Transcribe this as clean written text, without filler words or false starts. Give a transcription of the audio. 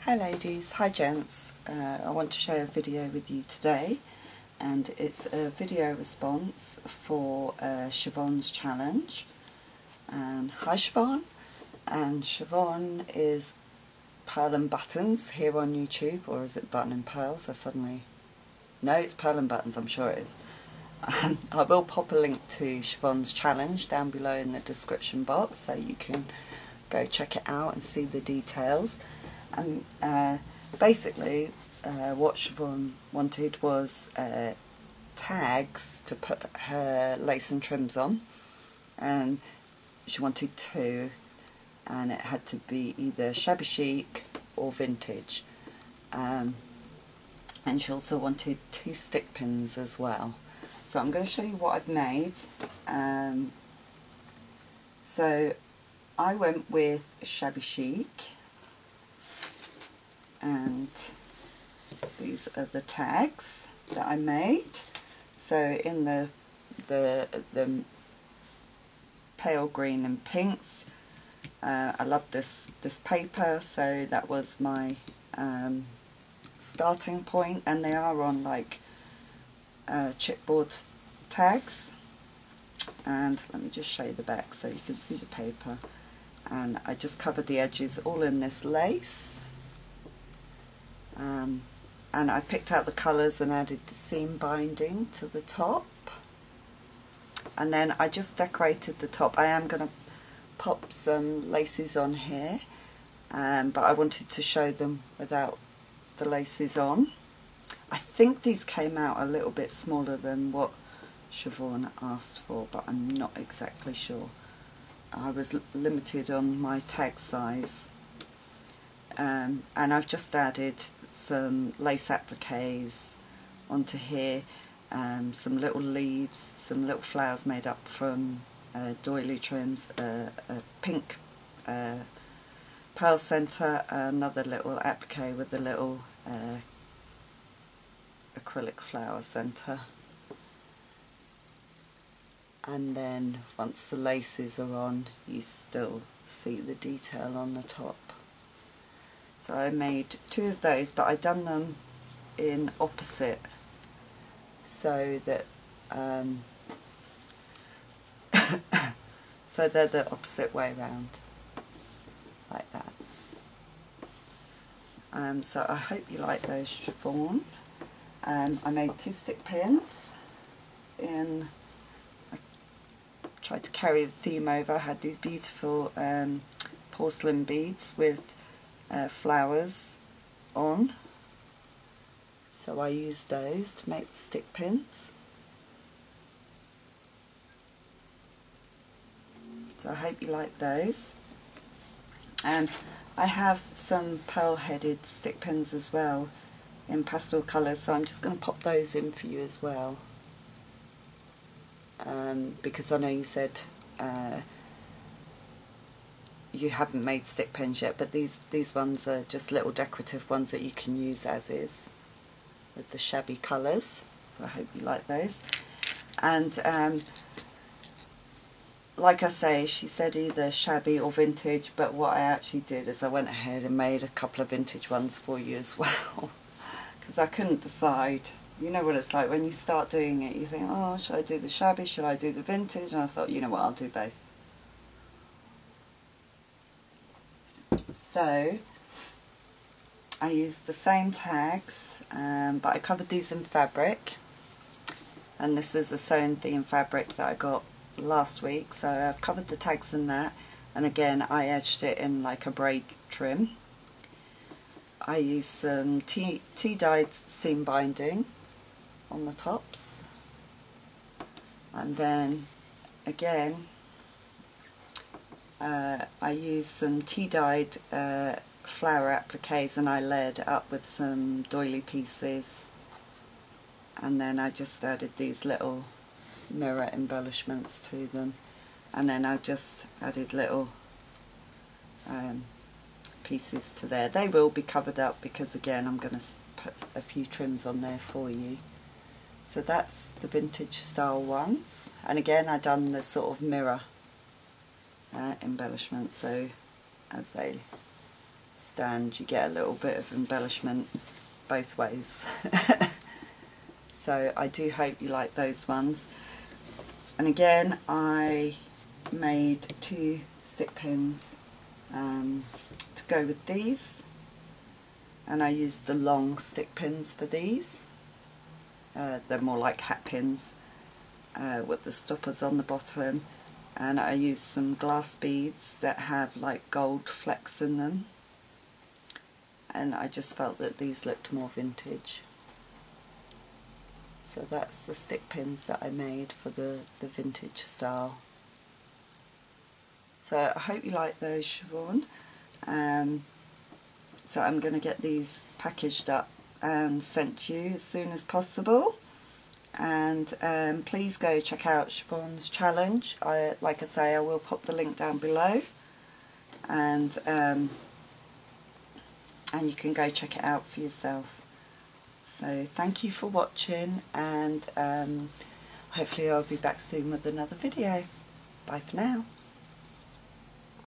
Hi ladies, hi gents. I want to share a video with you today, and it's a video response for Siobhan's challenge. And hi Siobhan, and Siobhan is Pearl and Buttons here on YouTube, or is it Button and Pearls? No, it's Pearl and Buttons, I'm sure it is. I will pop a link to Siobhan's challenge down below in the description box so you can go check it out and see the details. And basically what Siobhan wanted was tags to put her lace and trims on, and she wanted two, and it had to be either shabby chic or vintage, and she also wanted 2 stick pins as well. So I'm going to show you what I've made. So I went with shabby chic, and these are the tags that I made. So in the pale green and pinks, I love this paper, so that was my starting point, and they are on like chipboard tags. And let me just show you the back so you can see the paper. And I just covered the edges all in this lace. And I picked out the colours and added the seam binding to the top, and then I just decorated the top. I am going to pop some laces on here, but I wanted to show them without the laces on. I think these came out a little bit smaller than what Siobhan asked for, but I'm not exactly sure. I was limited on my tag size. And I've just added some lace appliques onto here, some little leaves, some little flowers made up from doily trims, a pink pearl centre, another little applique with a little acrylic flower centre. And then once the laces are on, you still see the detail on the top. So I made 2 of those, but I done them in opposite, so that so they're the opposite way around, like that. So I hope you like those, Siobhan. I made 2 stick pins. I tried to carry the theme over. I had these beautiful porcelain beads with flowers on, so I used those to make the stick pins. So I hope you like those. And I have some pearl headed stick pins as well in pastel colours, so I'm just going to pop those in for you as well, because I know you said you haven't made stick pins yet, but these ones are just little decorative ones that you can use as is with the shabby colours, so I hope you like those. And like I say, she said either shabby or vintage, but what I actually did is I went ahead and made a couple of vintage ones for you as well, because I couldn't decide. You know what it's like when you start doing it, you think, oh, should I do the shabby, should I do the vintage? And I thought, you know what, I'll do both. So I used the same tags, but I covered these in fabric, and this is a sewn theme fabric that I got last week, so I've covered the tags in that, and again I edged it in like a braid trim. I used some tea-dyed seam binding on the tops, and then again I used some tea-dyed flower appliques, and I layered it up with some doily pieces, and then I just added these little mirror embellishments to them, and then I just added little pieces to there. They will be covered up because again I'm going to put a few trims on there for you. So that's the vintage style ones, and again I done the sort of mirror embellishment, so as they and you get a little bit of embellishment both ways. So I do hope you like those ones. And again, I made 2 stick pins to go with these, and I used the long stick pins for these. They're more like hat pins with the stoppers on the bottom, and I used some glass beads that have like gold flecks in them, and I just felt that these looked more vintage. So that's the stick pins that I made for the vintage style. So I hope you like those, Siobhan. So I'm going to get these packaged up and sent to you as soon as possible. And please go check out Siobhan's challenge. Like I say, I will pop the link down below, and you can go check it out for yourself. So thank you for watching, and hopefully I'll be back soon with another video. Bye for now.